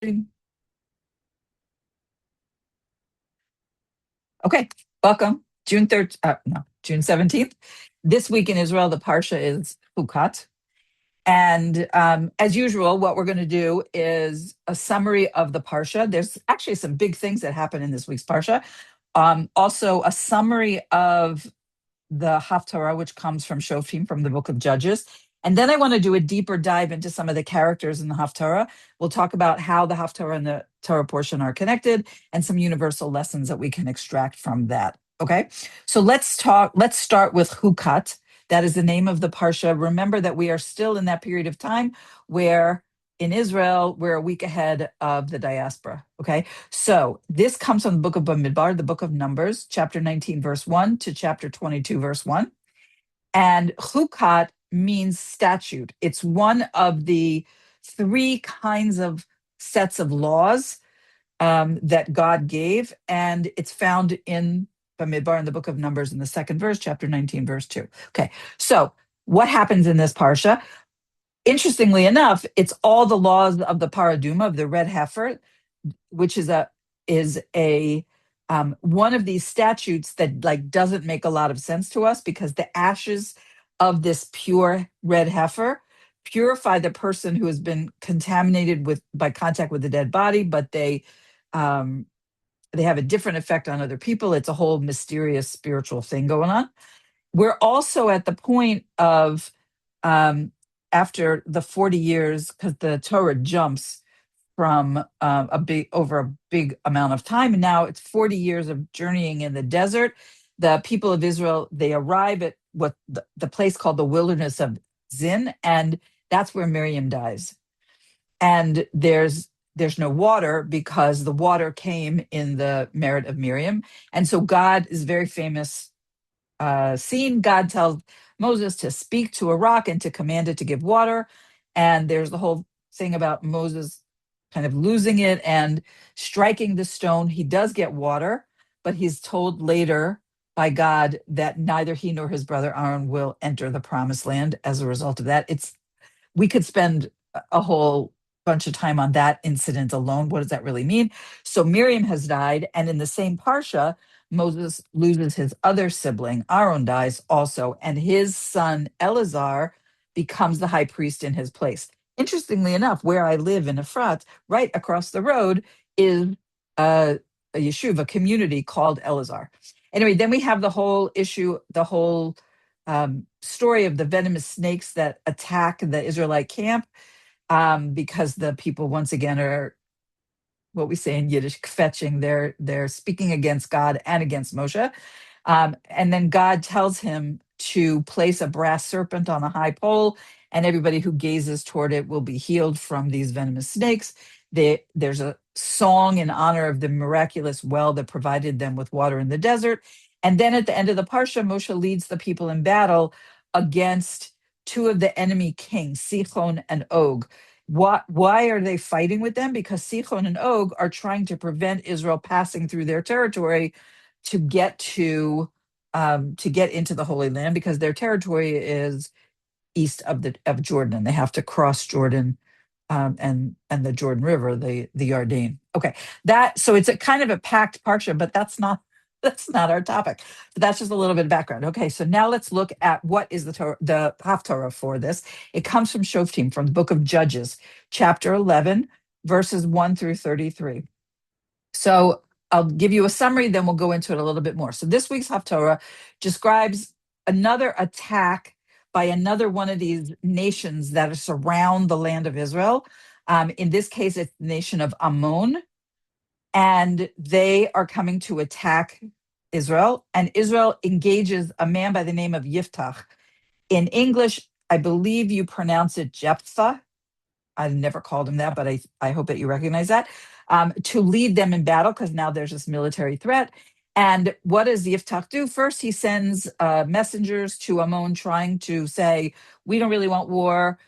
Okay, welcome. June 3rd, no, June 17th. This week in Israel, the Parsha is Chukat. And as usual, what we're going to do is a summary of the Parsha. There's actually some big things that happen in this week's Parsha. Also, a summary of the Haftarah, which comes from Shoftim, from the book of Judges. And then I want to do a deeper dive into some of the characters in the Haftarah. We'll talk about how the Haftarah and the Torah portion are connected and some universal lessons that we can extract from that. Okay, so let's start with Chukat. That is the name of the Parsha. Remember that we are still in that period of time where in Israel, we're a week ahead of the diaspora. Okay, so this comes from the book of Bamidbar, the book of Numbers, chapter 19, verse 1 to chapter 22, verse 1. And Chukat means statute. It's one of the three kinds of sets of laws that God gave, and it's found in Bamidbar in the book of Numbers in the second verse, chapter 19, verse 2. Okay, so what happens in this parsha? Interestingly enough, it's all the laws of the paraduma, of the red heifer, which is a one of these statutes that like doesn't make a lot of sense to us, because the ashes of this pure red heifer purify the person who has been contaminated with by contact with the dead body, but um, they have a different effect on other people. It's a whole mysterious spiritual thing going on. We're also at the point of um, after the 40 years, because the Torah jumps from a big amount of time, and now it's 40 years of journeying in the desert. The people of Israel, they arrive at what the place called the wilderness of Zin, and that's where Miriam dies. And there's no water because the water came in the merit of Miriam, and so God is very famous scene. God tells Moses to speak to a rock and to command it to give water. And there's the whole thing about Moses kind of losing it and striking the stone. He does get water, but he's told later by God that neither he nor his brother Aaron will enter the promised land as a result of that. We could spend a whole bunch of time on that incident alone. What does that really mean? So Miriam has died, and in the same parsha, Moses loses his other sibling. Aaron dies also, and his son Eleazar becomes the high priest in his place. Interestingly enough, where I live in Efrat, right across the road is a yeshuv, a community called Eleazar. Anyway, then we have the whole issue, the whole story of the venomous snakes that attack the Israelite camp, because the people once again are what we say in Yiddish, fetching. They're speaking against God and against Moshe. And then God tells him to place a brass serpent on a high pole, and everybody who gazes toward it will be healed from these venomous snakes. There's a song in honor of the miraculous well that provided them with water in the desert. And then at the end of the Parsha, Moshe leads the people in battle against two of the enemy kings, Sichon and Og. Why are they fighting with them? Because Sichon and Og are trying to prevent Israel passing through their territory to get into the Holy Land, because their territory is east of Jordan, and they have to cross Jordan, and the Jordan River, the Yarden. Okay, so it's a kind of a packed parsha, but that's not our topic. So that's just a little bit of background. Okay, so now let's look at what is the Haftarah for this. It comes from Shoftim, from the book of Judges, chapter 11, verses 1 through 33. So I'll give you a summary, then we'll go into it a little bit more. So this week's Haftarah describes another attack by another one of these nations that surround the land of Israel. In this case, it's the nation of Ammon, and they are coming to attack Israel. And Israel engages a man by the name of Yiftach. In English, I believe you pronounce it Jephthah. I've never called him that, but I hope that you recognize that, to lead them in battle, because now there's this military threat. And what does Yiftach do? First, he sends messengers to Ammon trying to say, we don't really want war.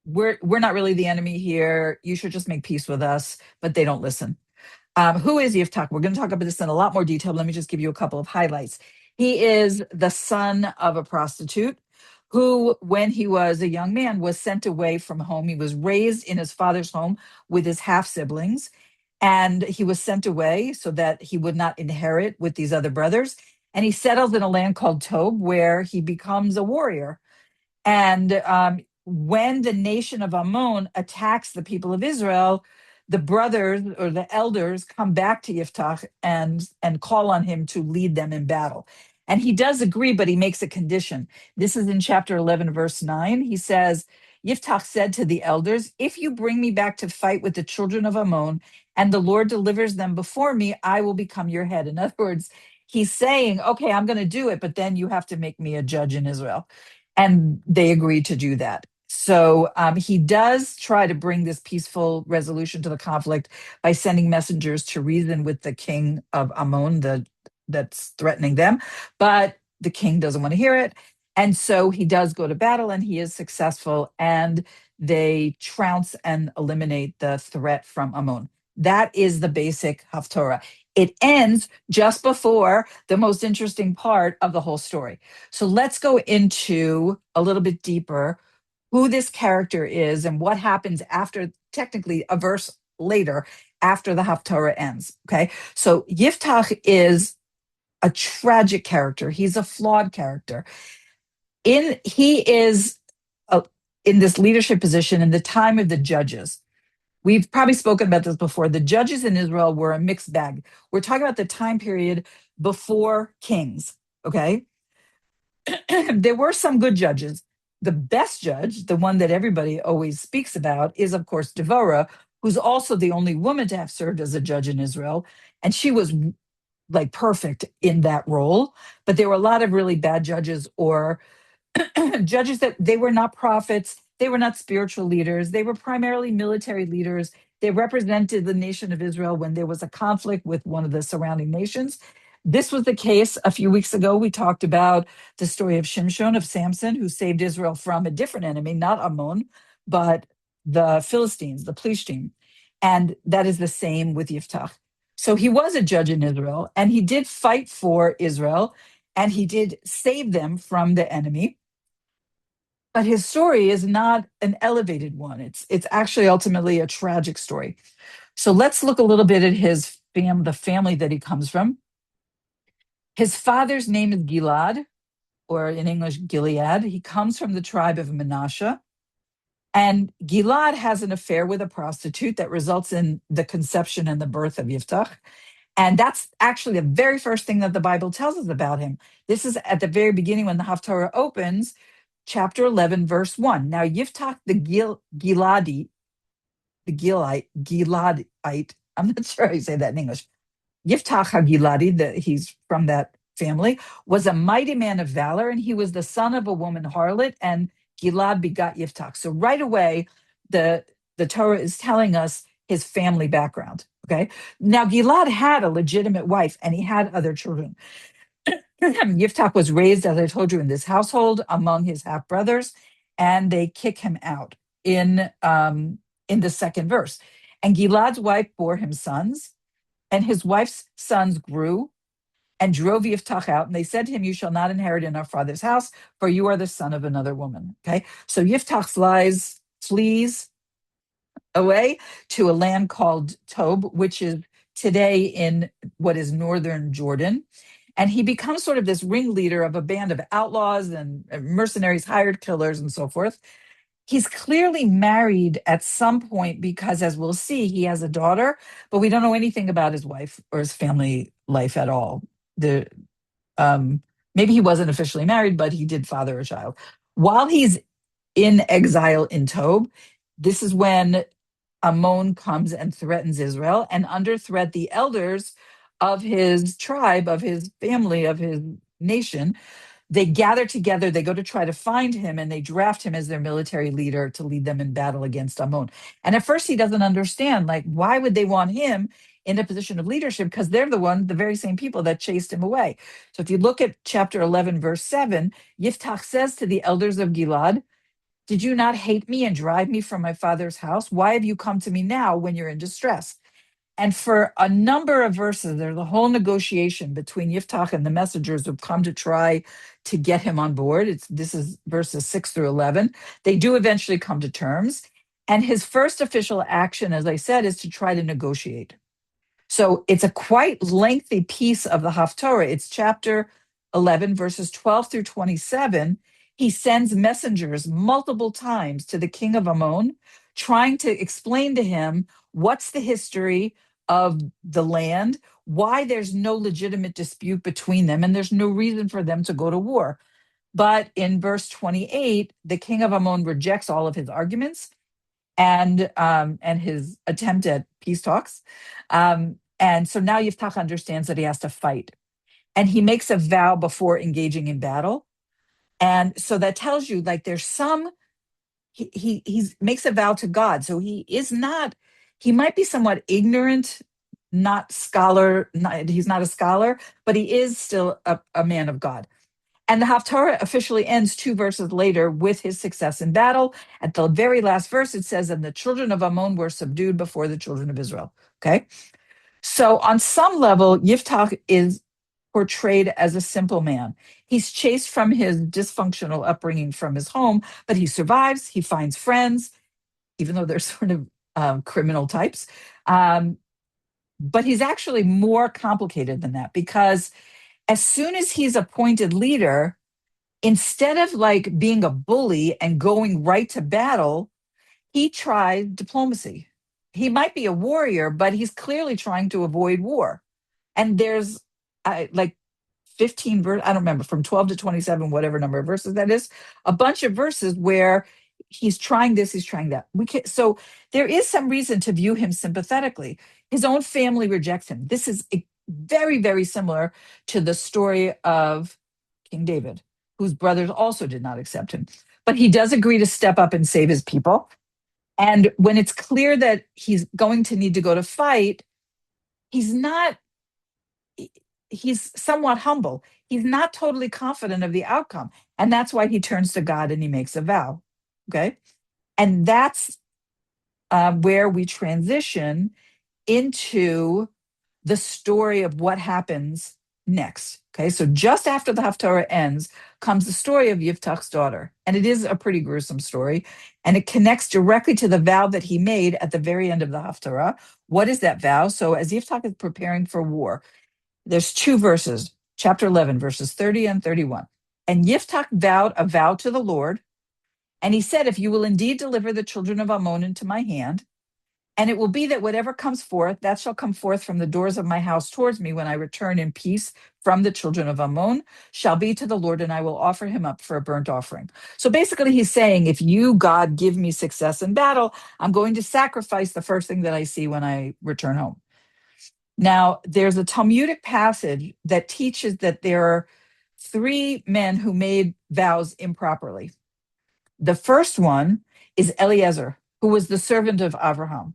We're not really the enemy here. You should just make peace with us. But they don't listen. Who is Yiftach? We're going to talk about this in a lot more detail. Let me just give you a couple of highlights. He is the son of a prostitute. who, when he was a young man, was sent away from home. He was raised in his father's home with his half siblings, and he was sent away so that he would not inherit with these other brothers. And he settles in a land called Tob, where he becomes a warrior. And when the nation of Ammon attacks the people of Israel, the brothers or the elders come back to Yiftach and call on him to lead them in battle. And he does agree, but he makes a condition. This is in chapter 11, verse 9. He says, Yiftach said to the elders, if you bring me back to fight with the children of Ammon, and the Lord delivers them before me, I will become your head. In other words, he's saying, okay, I'm going to do it, but then you have to make me a judge in Israel. And they agreed to do that. So he does try to bring this peaceful resolution to the conflict by sending messengers to reason with the king of Ammon, that's threatening them. But the king doesn't want to hear it. And so he does go to battle and he is successful, and they trounce and eliminate the threat from Ammon. That is the basic Haftarah. It ends just before the most interesting part of the whole story. So let's go into a little bit deeper who this character is and what happens after, technically, a verse later after the Haftarah ends. Okay. So Yiftach is a tragic character. He's a flawed character. He is in this leadership position in the time of the judges. We've probably spoken about this before. The judges in Israel were a mixed bag. We're talking about the time period before kings. Okay. There were some good judges. The best judge, the one that everybody always speaks about, is, of course, Devorah, who's also the only woman to have served as a judge in Israel. And she was like perfect in that role. But there were a lot of really bad judges, or judges that they were not prophets, they were not spiritual leaders, they were primarily military leaders. They represented the nation of Israel when there was a conflict with one of the surrounding nations. This was the case a few weeks ago. We talked about the story of Shimshon, of Samson, who saved Israel from a different enemy, not Ammon, but the Philistines, the Plishtim. And that is the same with Yiftach. So he was a judge in Israel, and he did fight for Israel, and he did save them from the enemy. But his story is not an elevated one. It's actually ultimately a tragic story. So let's look a little bit at the family that he comes from. His father's name is Gilad, or in English, Gilead. He comes from the tribe of Manasseh. And Gilad has an affair with a prostitute that results in the conception and the birth of Yiftach. And that's actually the very first thing that the Bible tells us about him. This is at the very beginning when the Haftarah opens, chapter 11, verse 1. Now, Yiftach Giladite, I'm not sure how you say that in English. Yiftach HaGiladi, that he's from that family, was a mighty man of valor, and he was the son of a woman harlot, and Gilad begot Yiftach. So right away, the Torah is telling us his family background. Okay. Now, Gilad had a legitimate wife, and he had other children. Yiftach was raised, as I told you, in this household among his half brothers, and they kick him out in the second verse. And Gilad's wife bore him sons, and his wife's sons grew and drove Yiftach out. And they said to him, you shall not inherit in our father's house, for you are the son of another woman. Okay. So Yiftach flees away to a land called Tob, which is today in what is northern Jordan. And he becomes sort of this ringleader of a band of outlaws and mercenaries, hired killers, and so forth. He's clearly married at some point because, as we'll see, he has a daughter, but we don't know anything about his wife or his family life at all. The maybe he wasn't officially married, but he did father a child. While he's in exile in Tob, this is when Ammon comes and threatens Israel, and under threat, the elders of his tribe, of his family, of his nation, they gather together, they go to try to find him, and they draft him as their military leader to lead them in battle against Ammon. And at first he doesn't understand, like, why would they want him in a position of leadership? Because they're the very same people that chased him away. So if you look at chapter 11, verse 7, Yiftach says to the elders of Gilad, did you not hate me and drive me from my father's house? Why have you come to me now when you're in distress? And for a number of verses, there's a whole negotiation between Yiftach and the messengers who've come to try to get him on board. This is verses 6 through 11. They do eventually come to terms. And his first official action, as I said, is to try to negotiate. So it's a quite lengthy piece of the Haftarah. It's chapter 11, verses 12 through 27. He sends messengers multiple times to the king of Ammon, trying to explain to him what's the history of the land, why there's no legitimate dispute between them, and there's no reason for them to go to war. But in verse 28, the king of Ammon rejects all of his arguments and his attempt at peace talks. And so now Yiftach understands that he has to fight. And he makes a vow before engaging in battle. And so that tells you like there's some he makes a vow to God. So he might be somewhat ignorant, he's not a scholar, but he is still a man of God. And the Haftarah officially ends 2 verses later with his success in battle. At the very last verse, it says, and the children of Ammon were subdued before the children of Israel. Okay. So on some level, Yiftach is portrayed as a simple man. He's chased from his dysfunctional upbringing from his home, but he survives. He finds friends, even though they're sort of criminal types. But he's actually more complicated than that because as soon as he's appointed leader, instead of like being a bully and going right to battle, he tried diplomacy. He might be a warrior, but he's clearly trying to avoid war. And there's like 15 verse, I don't remember, from 12 to 27, whatever number of verses that is, a bunch of verses where he's trying this, he's trying that. So there is some reason to view him sympathetically. His own family rejects him. This is very, very similar to the story of King David, whose brothers also did not accept him. But he does agree to step up and save his people. And when it's clear that he's going to need to go to fight, he's not, he's somewhat humble. He's not totally confident of the outcome. And that's why he turns to God and he makes a vow. Okay. And that's where we transition into the story of what happens next. Okay, so just after the Haftarah ends comes the story of Yiftach's daughter. And it is a pretty gruesome story. And it connects directly to the vow that he made at the very end of the Haftarah. What is that vow? So as Yiftach is preparing for war, there's 2 verses, chapter 11, verses 30 and 31. And Yiftach vowed a vow to the Lord. And he said, if you will indeed deliver the children of Ammon into my hand, and it will be that whatever comes forth, that shall come forth from the doors of my house towards me when I return in peace from the children of Ammon, shall be to the Lord, and I will offer him up for a burnt offering. So basically, he's saying, if you, God, give me success in battle, I'm going to sacrifice the first thing that I see when I return home. Now, there's a Talmudic passage that teaches that there are 3 men who made vows improperly. The first one is Eliezer, who was the servant of Abraham.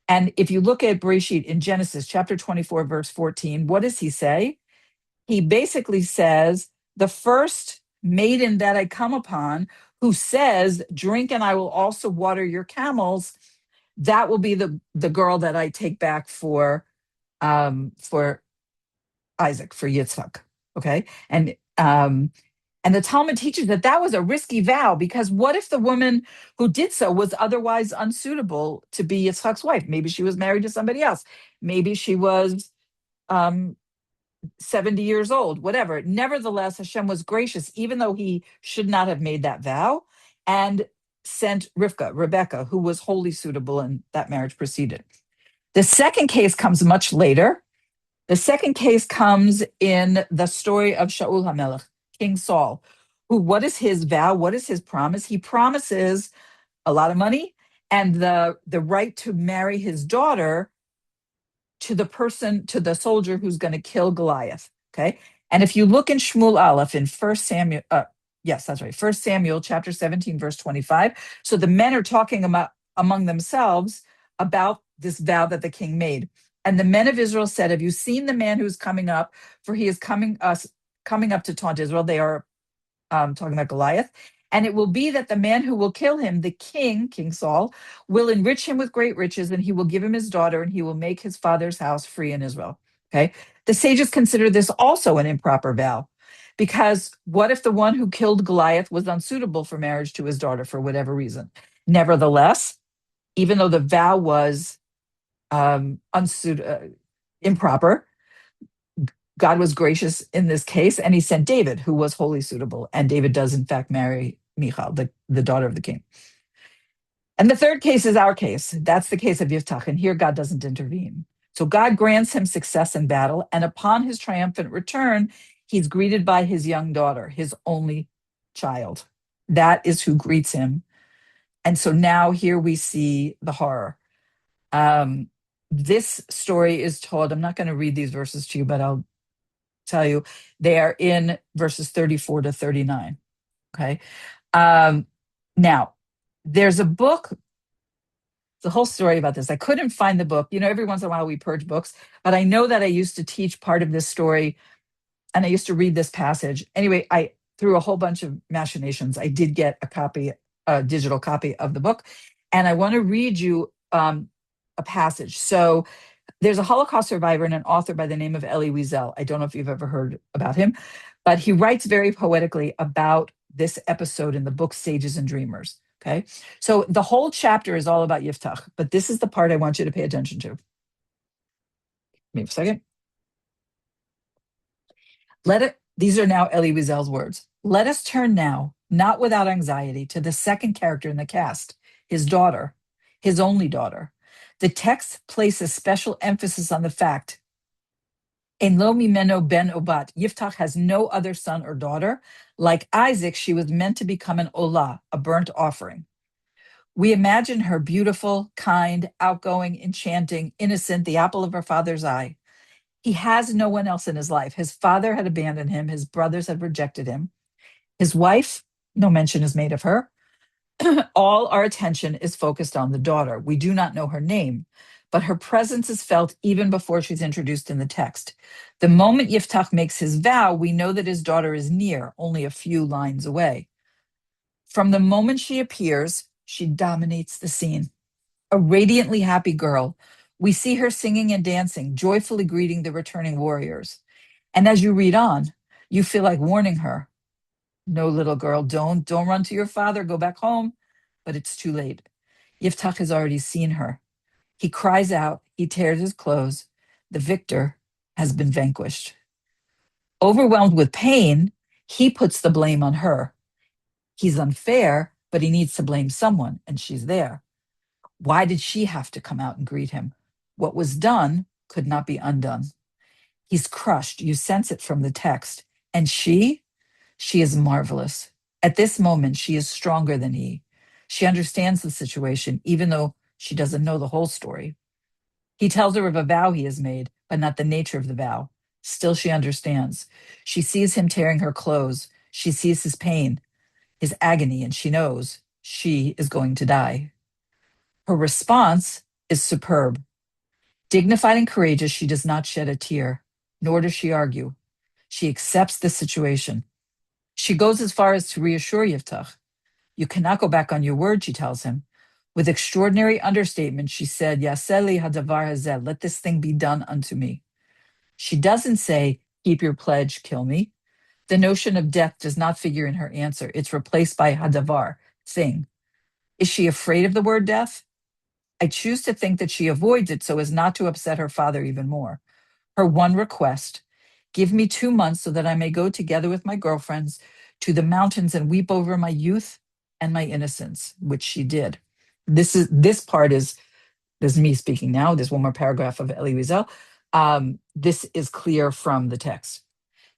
And if you look at Bereshit in Genesis chapter 24, verse 14, what does he say? He basically says, the first maiden that I come upon who says, drink and I will also water your camels, that will be the girl that I take back for Isaac, for Yitzhak. Okay. And the Talmud teaches that that was a risky vow because what if the woman who did so was otherwise unsuitable to be Yitzchak's wife? Maybe she was married to somebody else. Maybe she was 70 years old, whatever. Nevertheless, Hashem was gracious, even though he should not have made that vow, and sent Rebecca, who was wholly suitable, and that marriage proceeded. The second case comes much later. The second case comes in the story of Shaul HaMelech, King Saul, who, what is his vow? What is his promise? He promises a lot of money and the right to marry his daughter to the soldier who's going to kill Goliath. Okay. And if you look in Shmuel Aleph in 1 Samuel, yes, that's right, 1 Samuel chapter 17, verse 25. So the men are talking about among themselves about this vow that the king made. And the men of Israel said, have you seen the man who's coming up? For he is coming up to taunt Israel. They are talking about Goliath. And it will be that the man who will kill him, the king, King Saul, will enrich him with great riches, and he will give him his daughter, and he will make his father's house free in Israel. Okay. The sages consider this also an improper vow, because what if the one who killed Goliath was unsuitable for marriage to his daughter for whatever reason? Nevertheless, even though the vow was improper, God was gracious in this case, and he sent David, who was wholly suitable. And David does, in fact, marry Michal, the daughter of the king. And the third case is our case. That's the case of Yiftach. And here God doesn't intervene. So God grants him success in battle. And upon his triumphant return, he's greeted by his young daughter, his only child. That is who greets him. And so now here we see the horror. This story is told, I'm not going to read these verses to you, but I'll tell you, they are in verses 34 to 39. Okay. Now, there's a book, the whole story about this. I couldn't find the book. Every once in a while we purge books, but I know that I used to teach part of this story and I used to read this passage. Anyway, through a whole bunch of machinations, I did get a digital copy of the book. And I want to read you a passage. So there's a Holocaust survivor and an author by the name of Elie Wiesel. I don't know if you've ever heard about him, but he writes very poetically about this episode in the book Sages and Dreamers. Okay. So the whole chapter is all about Yiftach, but this is the part I want you to pay attention to. Maybe a second. These are now Elie Wiesel's words. Let us turn now, not without anxiety, to the second character in the cast, his daughter, his only daughter. The text places special emphasis on the fact, En lo mimeno ben obat, Yiftach has no other son or daughter. Like Isaac, she was meant to become an olah, a burnt offering. We imagine her beautiful, kind, outgoing, enchanting, innocent, the apple of her father's eye. He has no one else in his life. His father had abandoned him. His brothers had rejected him. His wife, no mention is made of her. All our attention is focused on the daughter. We do not know her name, but her presence is felt even before she's introduced in the text. The moment Yiftach makes his vow, we know that his daughter is near, only a few lines away. From the moment she appears, she dominates the scene. A radiantly happy girl, we see her singing and dancing, joyfully greeting the returning warriors. And as you read on, you feel like warning her. No, little girl, don't run to your father, go back home. But it's too late. Yiftach has already seen her. He cries out, he tears his clothes. The victor has been vanquished. Overwhelmed with pain, he puts the blame on her. He's unfair, but he needs to blame someone, and she's there. Why did she have to come out and greet him? What was done could not be undone. He's crushed. You sense it from the text. And she is marvelous. At this moment, she is stronger than he. She understands the situation, even though she doesn't know the whole story. He tells her of a vow he has made, but not the nature of the vow. Still, she understands. She sees him tearing her clothes. She sees his pain, his agony, and she knows she is going to die. Her response is superb. Dignified and courageous, she does not shed a tear, nor does she argue. She accepts the situation. She goes as far as to reassure Yiftach. You cannot go back on your word, she tells him. With extraordinary understatement, she said, Yaseli hadavar hazeh, let this thing be done unto me. She doesn't say, keep your pledge, kill me. The notion of death does not figure in her answer. It's replaced by hadavar, thing. Is she afraid of the word death? I choose to think that she avoids it so as not to upset her father even more. Her one request, give me 2 months so that I may go together with my girlfriends to the mountains and weep over my youth and my innocence, which she did. This part is me speaking now. There's one more paragraph of Elie Wiesel. This is clear from the text.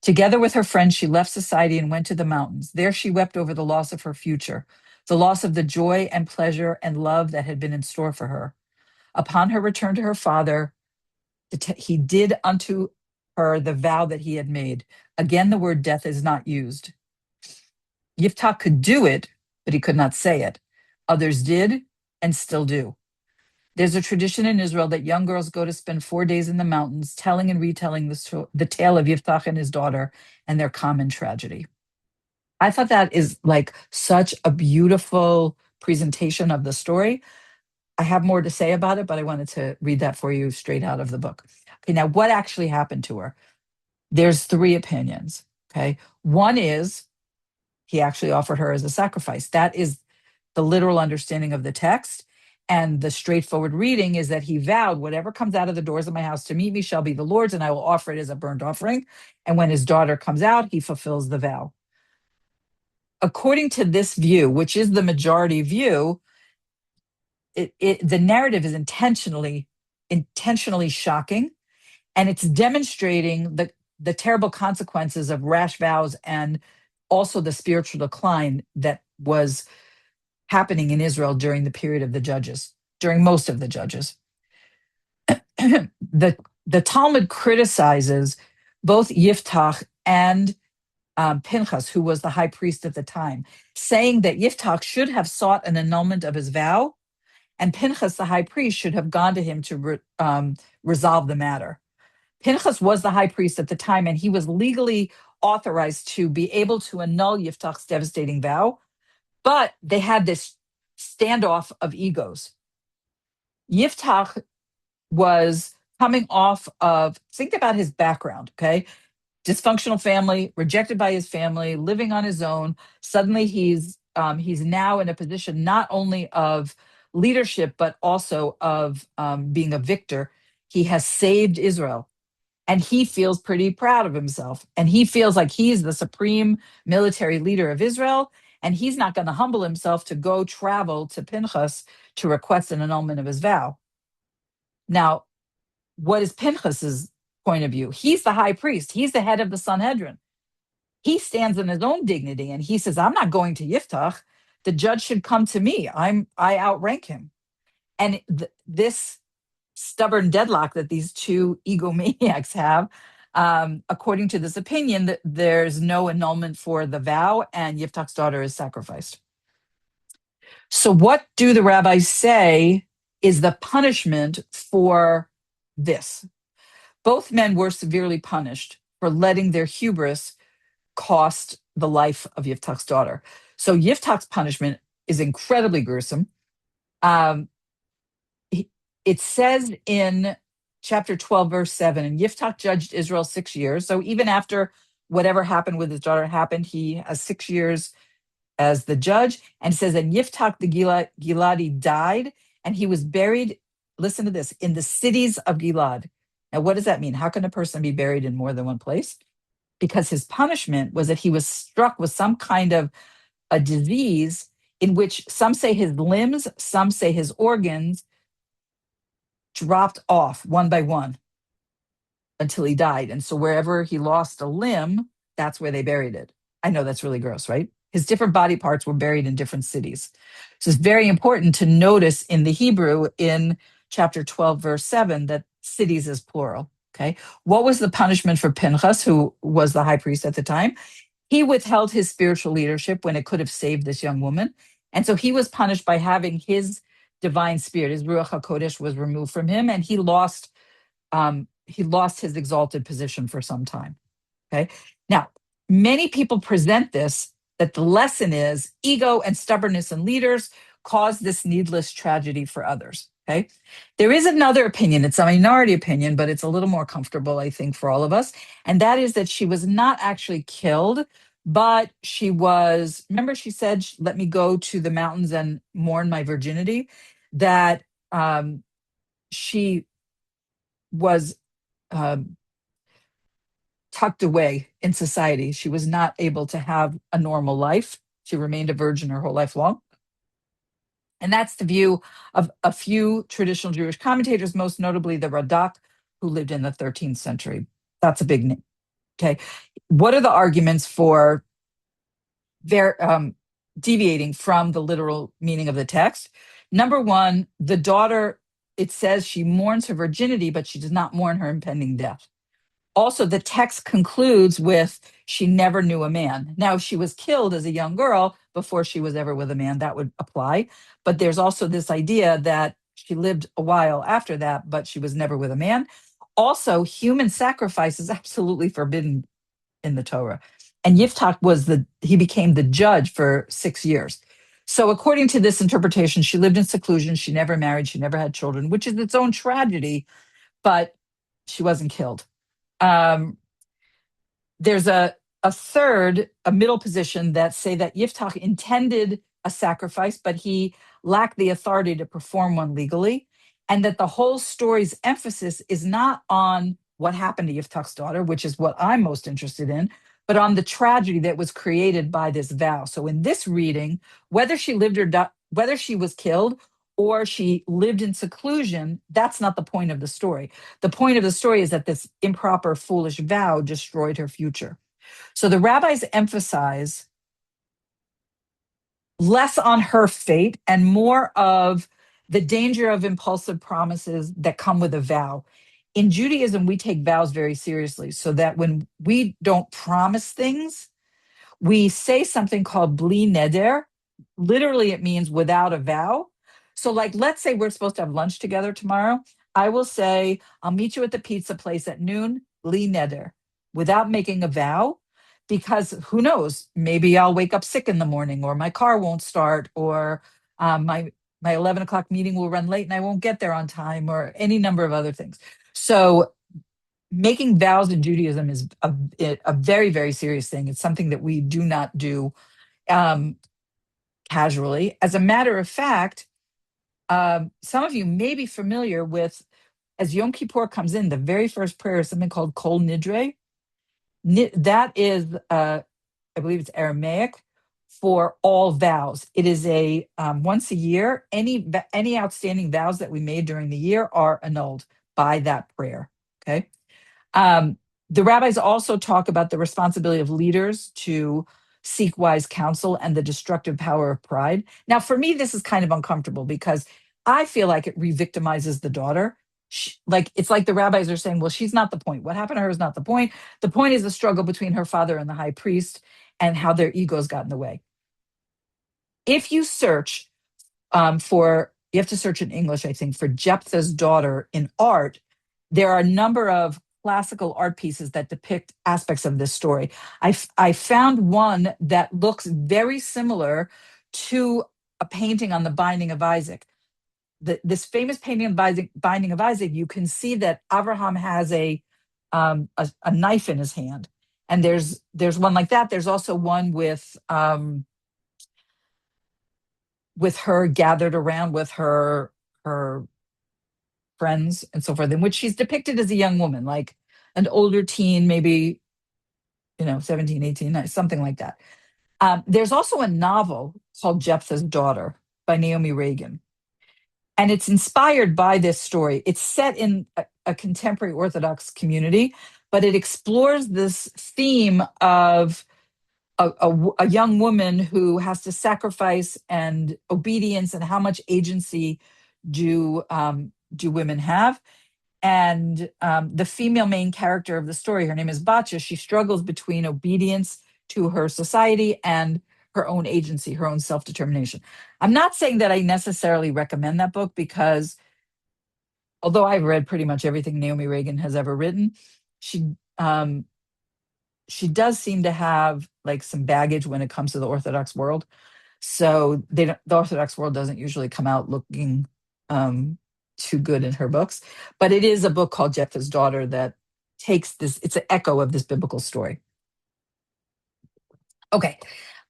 Together with her friends, she left society and went to the mountains. There she wept over the loss of her future, the loss of the joy and pleasure and love that had been in store for her. Upon her return to her father, he did unto her the vow that he had made. Again, the word death is not used. Yiftach could do it, but he could not say it. Others did and still do. There's a tradition in Israel that young girls go to spend 4 days in the mountains, telling and retelling the tale of Yiftach and his daughter and their common tragedy. I thought that is like such a beautiful presentation of the story. I have more to say about it, but I wanted to read that for you straight out of the book. Okay, now what actually happened to her? There's three opinions. Okay. One is he actually offered her as a sacrifice. That is the literal understanding of the text. And the straightforward reading is that he vowed, whatever comes out of the doors of my house to meet me shall be the Lord's, and I will offer it as a burnt offering. And when his daughter comes out, he fulfills the vow. According to this view, which is the majority view, the narrative is intentionally shocking, and it's demonstrating the terrible consequences of rash vows and also the spiritual decline that was happening in Israel during the period of the judges, during most of the judges. the Talmud criticizes both Yiftach and Pinchas, who was the high priest at the time, saying that Yiftach should have sought an annulment of his vow, and Pinchas, the high priest, should have gone to him to resolve the matter. Pinchas was the high priest at the time, and he was legally authorized to be able to annul Yiftach's devastating vow, but they had this standoff of egos. Yiftach was coming off of, think about his background, okay? Dysfunctional family, rejected by his family, living on his own. Suddenly he's now in a position not only of leadership, but also of being a victor. He has saved Israel. And he feels pretty proud of himself. And he feels like he's the supreme military leader of Israel. And he's not going to humble himself to go travel to Pinchas to request an annulment of his vow. Now, what is Pinchas's point of view? He's the high priest. He's the head of the Sanhedrin. He stands in his own dignity and he says, I'm not going to Yiftach. The judge should come to me. I outrank him. And this stubborn deadlock that these two egomaniacs have, according to this opinion, that there's no annulment for the vow and Yiftach's daughter is sacrificed. So what do the rabbis say is the punishment for this? Both men were severely punished for letting their hubris cost the life of Yiftach's daughter. So Yiftach's punishment is incredibly gruesome. It says in chapter 12, verse 7, and Yiftach judged Israel 6 years. So even after whatever happened with his daughter happened, he has 6 years as the judge. And it says, and Yiftach the Giladi died, and he was buried, listen to this, in the cities of Gilad. Now, what does that mean? How can a person be buried in more than one place? Because his punishment was that he was struck with some kind of a disease in which some say his limbs, some say his organs dropped off one by one until he died. And so wherever he lost a limb, that's where they buried it. I know that's really gross, right? His different body parts were buried in different cities. So it's very important to notice in the Hebrew in chapter 12, verse 7, that cities is plural. Okay. What was the punishment for Pinchas, who was the high priest at the time? He withheld his spiritual leadership when it could have saved this young woman. And so he was punished by having his divine spirit, his Ruach HaKodesh, was removed from him, and he lost his exalted position for some time. Okay. Now, many people present this that the lesson is ego and stubbornness in leaders cause this needless tragedy for others. Okay. There is another opinion. It's a minority opinion, but it's a little more comfortable, I think, for all of us. And that is that she was not actually killed, but she was, remember, she said, let me go to the mountains and mourn my virginity, that she was tucked away in society. She was not able to have a normal life. She remained a virgin her whole life long. And that's the view of a few traditional Jewish commentators, most notably the Radak, who lived in the 13th century. That's a big name. Okay. What are the arguments for deviating from the literal meaning of the text? Number one, the daughter, it says she mourns her virginity, but she does not mourn her impending death. Also, the text concludes with, she never knew a man. Now, if she was killed as a young girl before she was ever with a man, that would apply. But there's also this idea that she lived a while after that, but she was never with a man. Also, human sacrifice is absolutely forbidden in the Torah. and Yiftach he became the judge for 6 years. So according to this interpretation, she lived in seclusion. She never married. She never had children, which is its own tragedy, but she wasn't killed. Um, there's a middle position that say that Yiftach intended a sacrifice, but he lacked the authority to perform one legally, and that the whole story's emphasis is not on what happened to Yiftach's daughter, which is what I'm most interested in, but on the tragedy that was created by this vow. So in this reading, whether she lived or whether she was killed or she lived in seclusion, that's not the point of the story. The point of the story is that this improper, foolish vow destroyed her future. So the rabbis emphasize less on her fate and more of the danger of impulsive promises that come with a vow. In Judaism, we take vows very seriously, so that when we don't promise things, we say something called bli neder. Literally, it means without a vow. So, like, let's say we're supposed to have lunch together tomorrow. I will say, I'll meet you at the pizza place at noon, bli neder, without making a vow, because who knows? Maybe I'll wake up sick in the morning, or my car won't start, or my 11 o'clock meeting will run late and I won't get there on time, or any number of other things. So making vows in Judaism is a very, very serious thing. It's something that we do not do um, casually. As a matter of fact, some of you may be familiar with, as Yom Kippur comes in, the very first prayer is something called Kol Nidre. That is, I believe it's Aramaic for all vows. It is a once a year. Any outstanding vows that we made during the year are annulled by that prayer. Okay. The rabbis also talk about the responsibility of leaders to seek wise counsel and the destructive power of pride. Now, for me, this is kind of uncomfortable because I feel like it re-victimizes the daughter. Like it's like the rabbis are saying, well, she's not the point. What happened to her is not the point. The point is the struggle between her father and the high priest and how their egos got in the way. If you search you have to search in English, I think, for Jephthah's daughter in art, there are a number of classical art pieces that depict aspects of this story. I found one that looks very similar to a painting on the Binding of Isaac. This famous painting of Binding of Isaac, you can see that Abraham has a knife in his hand, and there's one like that. There's also one with her gathered around with her friends and so forth, in which she's depicted as a young woman, like an older teen, maybe 17, 18, something like that. There's also a novel called Jephthah's Daughter by Naomi Reagan, and it's inspired by this story. It's set in a contemporary Orthodox community, but it explores this theme of a young woman who has to sacrifice and obedience, and how much agency do women have. And the female main character of the story, her name is Batya. She struggles between obedience to her society and her own agency, her own self-determination. I'm not saying that I necessarily recommend that book, because although I've read pretty much everything Naomi Reagan has ever written, she um, she does seem to have like some baggage when it comes to the Orthodox world. So the Orthodox world doesn't usually come out looking um, too good in her books. But it is a book called Jephthah's Daughter that takes this, it's an echo of this biblical story. Okay,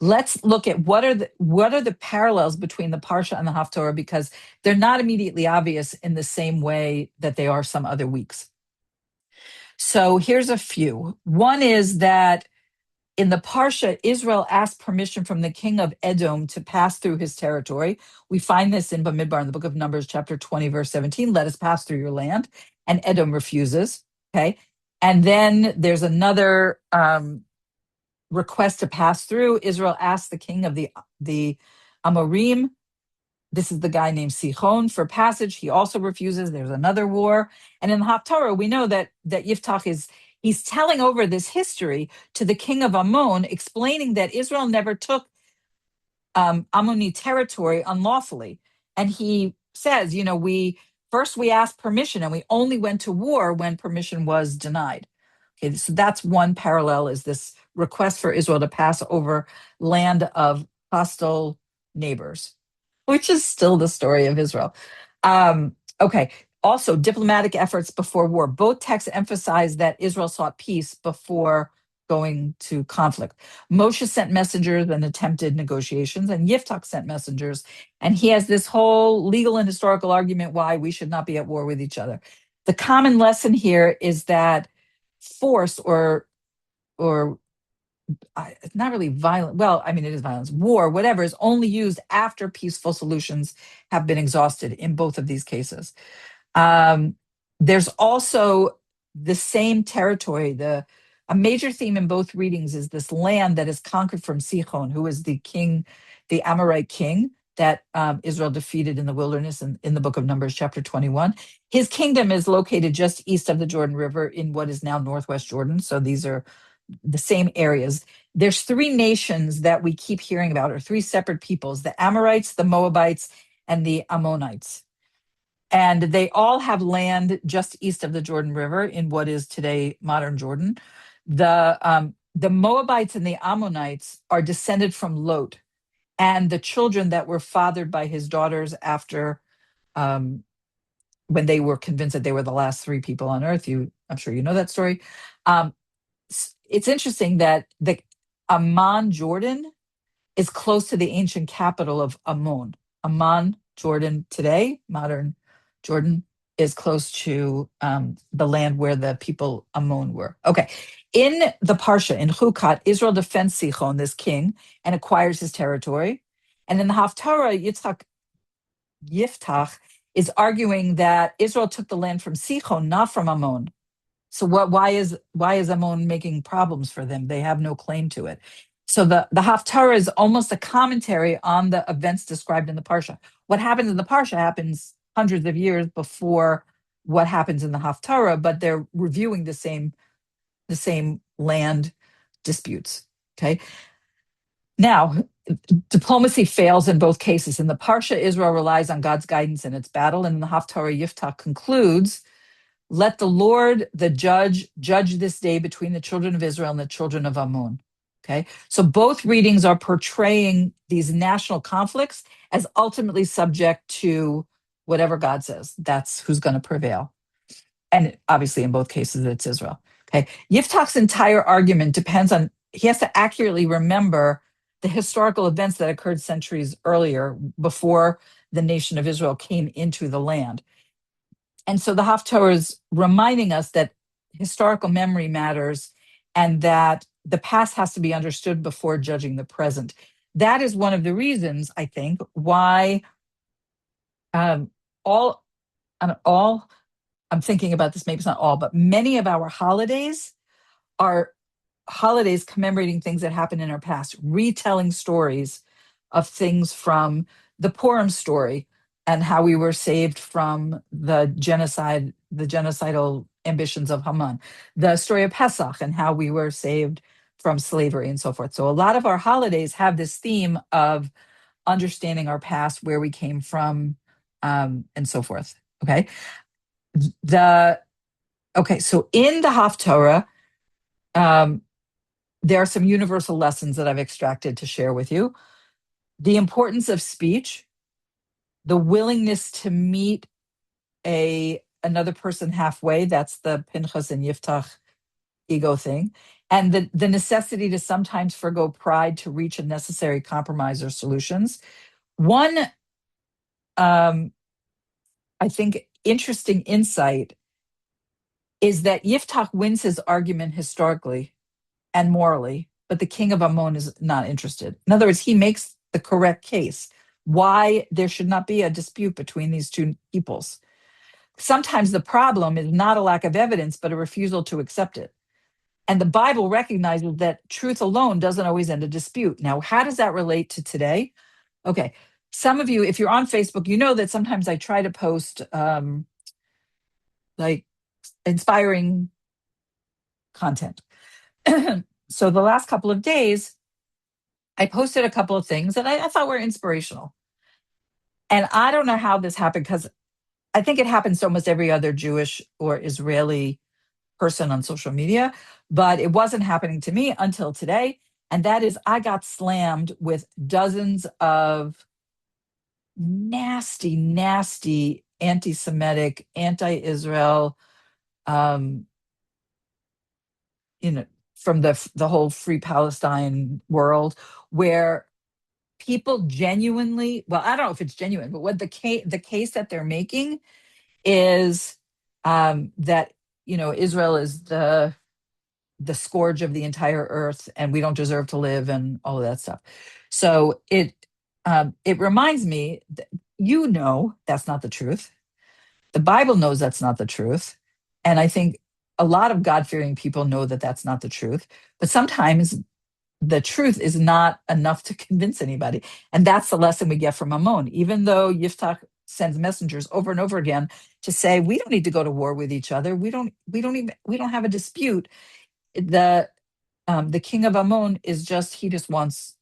let's look at what are the parallels between the Parsha and the Haftarah, because they're not immediately obvious in the same way that they are some other weeks. So here's a few. One is that in the Parsha, Israel asked permission from the king of Edom to pass through his territory. We find this in Bamidbar, in the book of Numbers, chapter 20, verse 17. Let us pass through your land. And Edom refuses. Okay. And then there's another request to pass through. Israel asked the king of the Amorim, this is the guy named Sichon, for passage. He also refuses. There's another war. And in the Haftarah, we know that Yiftach he's telling over this history to the king of Ammon, explaining that Israel never took Ammoni territory unlawfully. And he says, we asked permission and we only went to war when permission was denied. Okay, so that's one parallel, is this request for Israel to pass over land of hostile neighbors, which is still the story of Israel. Okay, also diplomatic efforts before war. Both texts emphasize that Israel sought peace before going to conflict. Moshe sent messengers and attempted negotiations, and Yiftach sent messengers. And he has this whole legal and historical argument why we should not be at war with each other. The common lesson here is that force or not really violent. Well, I mean, it is violence, war, whatever, is only used after peaceful solutions have been exhausted in both of these cases. Um, there's also the same territory. A major theme in both readings is this land that is conquered from Sichon, who is the king, the Amorite king that Israel defeated in the wilderness in the book of Numbers, chapter 21. His kingdom is located just east of the Jordan River in what is now Northwest Jordan. So these are the same areas. There's three nations that we keep hearing about, or three separate peoples: the Amorites, the Moabites, and the Ammonites. And they all have land just east of the Jordan River in what is today modern Jordan. The Moabites and the Ammonites are descended from Lot, and the children that were fathered by his daughters after um, when they were convinced that they were the last three people on earth. I'm sure you know that story. Um, it's interesting that the Amman, Jordan, is close to the ancient capital of Ammon. Amman, Jordan today, modern Jordan, is close to the land where the people Ammon were. Okay. In the Parsha, in Chukat, Israel defends Sichon, this king, and acquires his territory. And in the Haftarah, Yiftach is arguing that Israel took the land from Sichon, not from Ammon. So why is Ammon making problems for them? They have no claim to it. So the Haftarah is almost a commentary on the events described in the Parsha. What happens in the Parsha happens hundreds of years before what happens in the Haftarah, but they're reviewing the same land disputes. Okay. Now, diplomacy fails in both cases. In the Parsha, Israel relies on God's guidance in its battle, and in the Haftarah, Yiftach concludes, "Let the Lord, the judge, judge this day between the children of Israel and the children of Ammon." Okay. So both readings are portraying these national conflicts as ultimately subject to whatever God says. That's who's going to prevail. And obviously, in both cases, it's Israel. Okay. Yiftach's entire argument depends on, he has to accurately remember the historical events that occurred centuries earlier, before the nation of Israel came into the land. And so the Haftarah is reminding us that historical memory matters, and that the past has to be understood before judging the present. That is one of the reasons, I think, why um, all, all, I'm thinking about this, maybe it's not all, but many of our holidays are holidays commemorating things that happened in our past, retelling stories of things from the Purim story and how we were saved from the genocide, the genocidal ambitions of Haman, the story of Pesach and how we were saved from slavery and so forth. So a lot of our holidays have this theme of understanding our past, where we came from, and so forth. Okay. So in the Haftarah, there are some universal lessons that I've extracted to share with you. The importance of speech, the willingness to meet another person halfway. That's the Pinchas and Yiftach ego thing. And the necessity to sometimes forgo pride to reach a necessary compromise or solutions. One, I think, interesting insight is that Yiftach wins his argument historically and morally, but the king of Ammon is not interested. In other words, he makes the correct case why there should not be a dispute between these two peoples. Sometimes the problem is not a lack of evidence, but a refusal to accept it. And the Bible recognizes that truth alone doesn't always end a dispute. Now, how does that relate to today? Okay. Some of you, if you're on Facebook, you know that sometimes I try to post like inspiring content. So the last couple of days, I posted a couple of things that I thought were inspirational. And I don't know how this happened, because I think it happens to almost every other Jewish or Israeli person on social media, but it wasn't happening to me until today. And that is, I got slammed with dozens of nasty, nasty anti Semitic, anti Israel, um, you know, from the whole Free Palestine world, where people genuinely, well, I don't know if it's genuine, but what the case that they're making is that Israel is the scourge of the entire earth, and we don't deserve to live, and all of that stuff. So it reminds me that that's not the truth. The Bible knows that's not the truth, and I think a lot of God-fearing people know that that's not the truth. But sometimes the truth is not enough to convince anybody, and that's the lesson we get from Ammon. Even though Yiftach sends messengers over and over again to say we don't need to go to war with each other. We don't have a dispute. The king of Ammon is just he just wants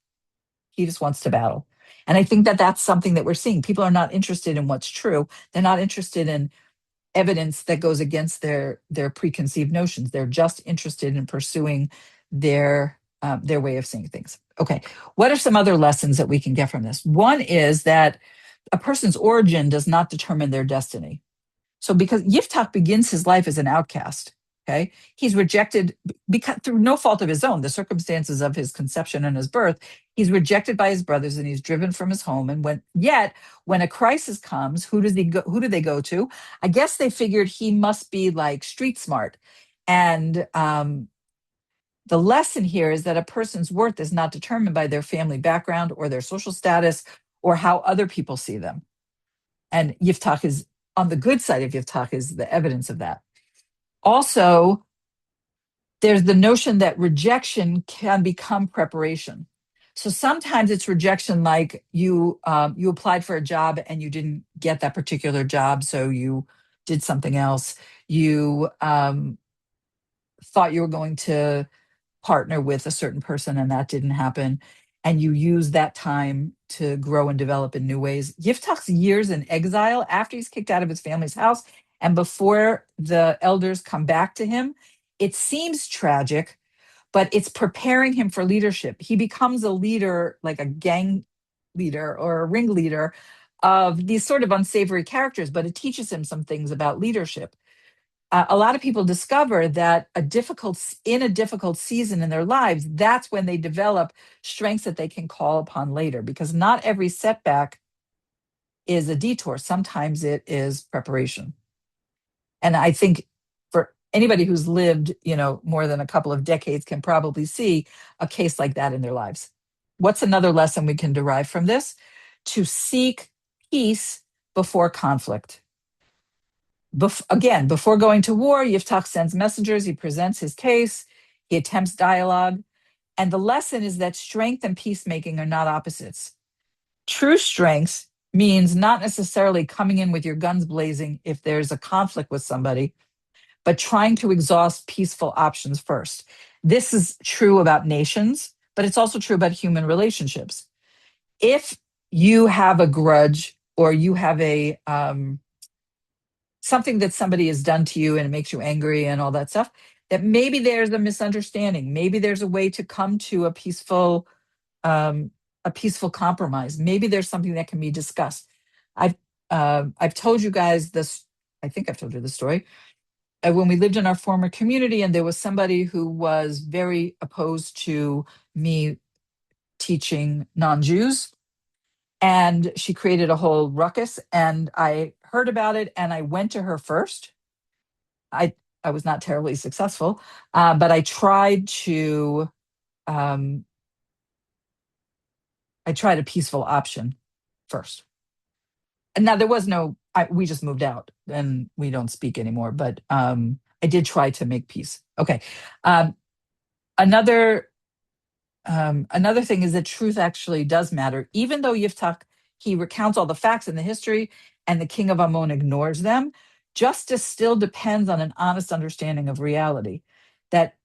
to battle. And I think that that's something that we're seeing. People are not interested in what's true. They're not interested in evidence that goes against their preconceived notions. They're just interested in pursuing their way of seeing things. Okay, what are some other lessons that we can get from this? One is that a person's origin does not determine their destiny. So because Yiftach begins his life as an outcast, okay, he's rejected because through no fault of his own, the circumstances of his conception and his birth, he's rejected by his brothers and he's driven from his home. And when a crisis comes, who do they go to? I guess they figured he must be like street smart. And the lesson here is that a person's worth is not determined by their family background or their social status or how other people see them. And Yiftach is on the good side of Yiftach is the evidence of that. Also, there's the notion that rejection can become preparation. So sometimes it's rejection, like you applied for a job and you didn't get that particular job, so you did something else. You thought you were going to partner with a certain person and that didn't happen, and you use that time to grow and develop in new ways. Yiftach's years in exile, after he's kicked out of his family's house and before the elders come back to him, it seems tragic, but it's preparing him for leadership. He becomes a leader, like a gang leader or a ringleader of these sort of unsavory characters, but it teaches him some things about leadership. A lot of people discover that in a difficult season in their lives, that's when they develop strengths that they can call upon later, because not every setback is a detour. Sometimes it is preparation. And I think for anybody who's lived, more than a couple of decades can probably see a case like that in their lives. What's another lesson we can derive from this? To seek peace before conflict. Again, before going to war, Yiftach sends messengers, he presents his case, he attempts dialogue. And the lesson is that strength and peacemaking are not opposites. True strength means not necessarily coming in with your guns blazing if there's a conflict with somebody, but trying to exhaust peaceful options first. This is true about nations, but it's also true about human relationships. If you have a grudge or you have something that somebody has done to you and it makes you angry and all that stuff, that maybe there's a misunderstanding. Maybe there's a way to come to a peaceful compromise. Maybe there's something that can be discussed. I've told you guys this. I think I've told you the story. When we lived in our former community, and there was somebody who was very opposed to me teaching non-Jews, and she created a whole ruckus. And I heard about it, and I went to her first. I was not terribly successful, but um, I tried a peaceful option first. And now there was we just moved out and we don't speak anymore, but I did try to make peace. Okay. Um, another another thing is that truth actually does matter. Even though Yiftach, he recounts all the facts in the history and the king of Ammon ignores them, justice still depends on an honest understanding of reality. That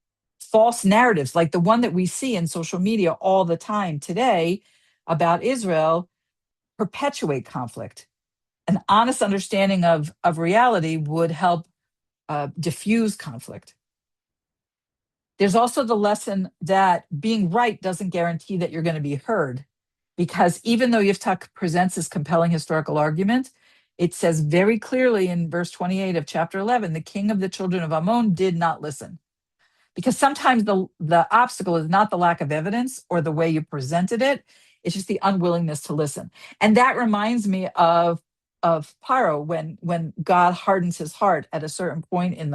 false narratives, like the one that we see in social media all the time today about Israel, perpetuate conflict. An honest understanding of reality would help diffuse conflict. There's also the lesson that being right doesn't guarantee that you're going to be heard, because even though Yiftach presents this compelling historical argument, it says very clearly in verse 28 of chapter 11, the king of the children of Ammon did not listen. Because sometimes the obstacle is not the lack of evidence or the way you presented it, it's just the unwillingness to listen. And that reminds me of Paro, when God hardens his heart at a certain point in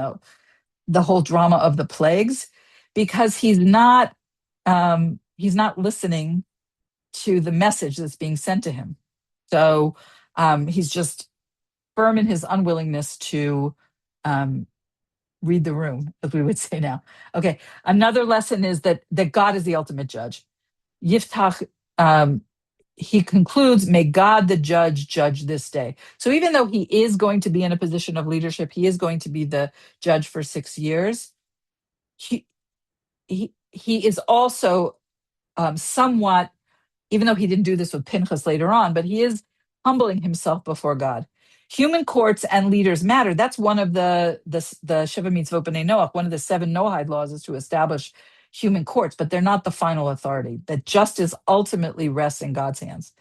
the whole drama of the plagues, because he's not listening to the message that's being sent to him. So he's just firm in his unwillingness to um, read the room, as we would say now. Okay, another lesson is that God is the ultimate judge. Yiftach, he concludes, may God the judge judge this day. So even though he is going to be in a position of leadership, he is going to be the judge for 6 years. He he is also somewhat, even though he didn't do this with Pinchas later on, but he is humbling himself before God. Human courts and leaders matter. That's one of the Sheva Mitzvot B'nai Noach. One of the 7 Noahide laws is to establish human courts, but they're not the final authority. That justice ultimately rests in God's hands,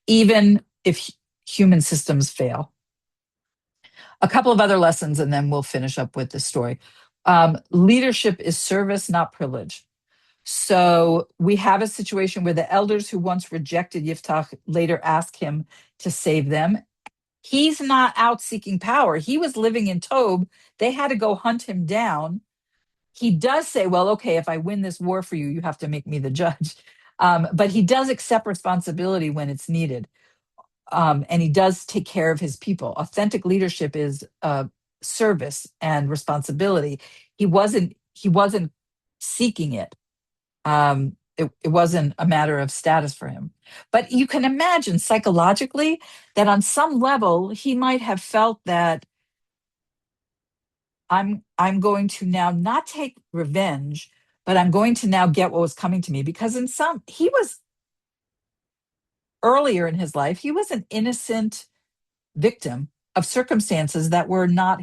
even if human systems fail. A couple of other lessons, and then we'll finish up with the story. Leadership is service, not privilege. So we have a situation where the elders who once rejected Yiftach later ask him to save them. He's not out seeking power. He was living in Tob. They had to go hunt him down. He does say, well, okay, if I win this war for you, you have to make me the judge. But he does accept responsibility when it's needed. And he does take care of his people. Authentic leadership is service and responsibility. He wasn't seeking it. It wasn't a matter of status for him. But you can imagine psychologically that on some level he might have felt that I'm going to now not take revenge, but I'm going to now get what was coming to me. Because he was earlier in his life, he was an innocent victim of circumstances that were not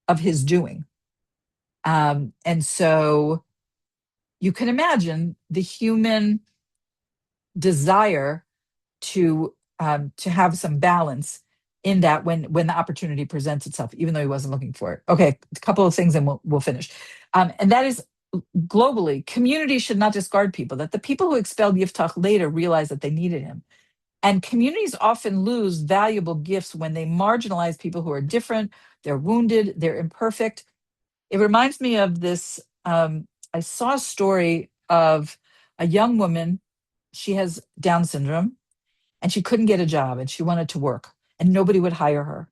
of his doing. And so you can imagine the human desire to have some balance in that when the opportunity presents itself, even though he wasn't looking for it. Okay, a couple of things, and we'll finish. And that is, globally, communities should not discard people. That the people who expelled Yiftach later realized that they needed him. And communities often lose valuable gifts when they marginalize people who are different, they're wounded, they're imperfect. It reminds me of this. I saw a story of a young woman. She has Down syndrome and she couldn't get a job and she wanted to work and nobody would hire her.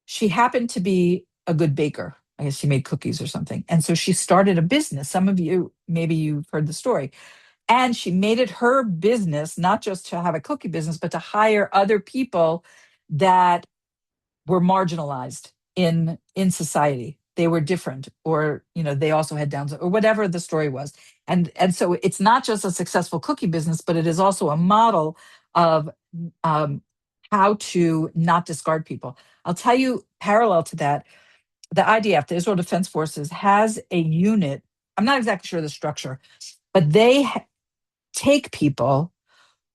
She happened to be a good baker. I guess she made cookies or something. And so she started a business. Some of you, maybe you've heard the story. And she made it her business, not just to have a cookie business, but to hire other people that were marginalized in society. They were different, or they also had Downs, or whatever the story was. And so it's not just a successful cookie business, but it is also a model of how to not discard people. I'll tell you, parallel to that, the IDF, the Israel Defense Forces, has a unit. I'm not exactly sure the structure, but they take people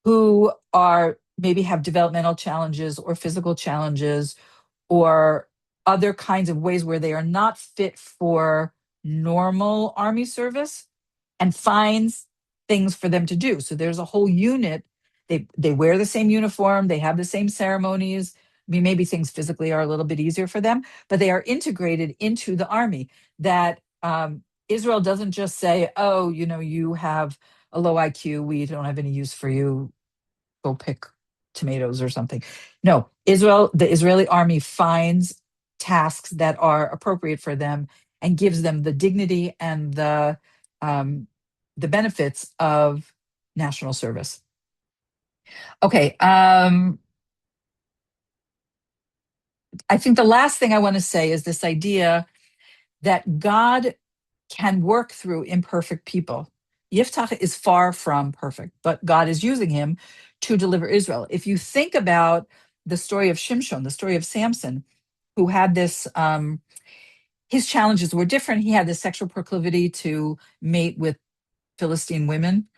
who are maybe have developmental challenges or physical challenges or other kinds of ways where they are not fit for normal army service, and finds things for them to do. So there's a whole unit. They wear the same uniform, they have the same ceremonies. I mean, maybe things physically are a little bit easier for them, but they are integrated into the army. That Israel doesn't just say, oh, you have a low IQ, we don't have any use for you, go pick tomatoes or something. No, the Israeli army finds tasks that are appropriate for them and gives them the dignity and the benefits of national service. Okay, I think the last thing I want to say is this idea that God can work through imperfect people. Yiftach is far from perfect, but God is using him to deliver Israel. If you think about the story of Shimshon, the story of Samson, who had this, his challenges were different. He had the sexual proclivity to mate with Philistine women,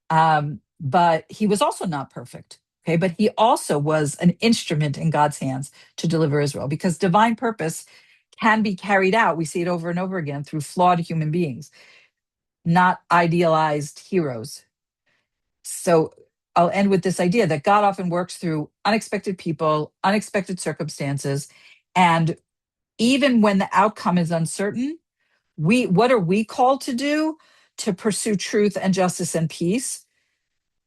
but he was also not perfect. Okay, but he also was an instrument in God's hands to deliver Israel, because divine purpose can be carried out. We see it over and over again through flawed human beings, not idealized heroes. So I'll end with this idea that God often works through unexpected people, unexpected circumstances, and even when the outcome is uncertain, what are we called to do? To pursue truth and justice and peace,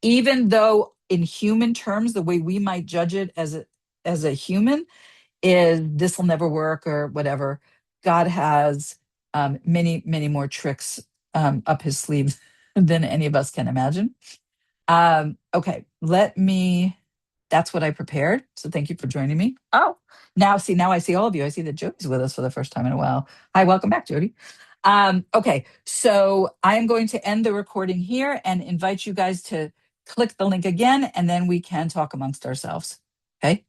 even though in human terms, the way we might judge it as a human is this will never work or whatever. God has many, many more tricks up his sleeve than any of us can imagine. Okay, that's what I prepared. So thank you for joining me. Oh, now I see all of you. I see that Jody's with us for the first time in a while. Hi, welcome back, Jody. Okay, so I am going to end the recording here and invite you guys to click the link again, and then we can talk amongst ourselves. Okay.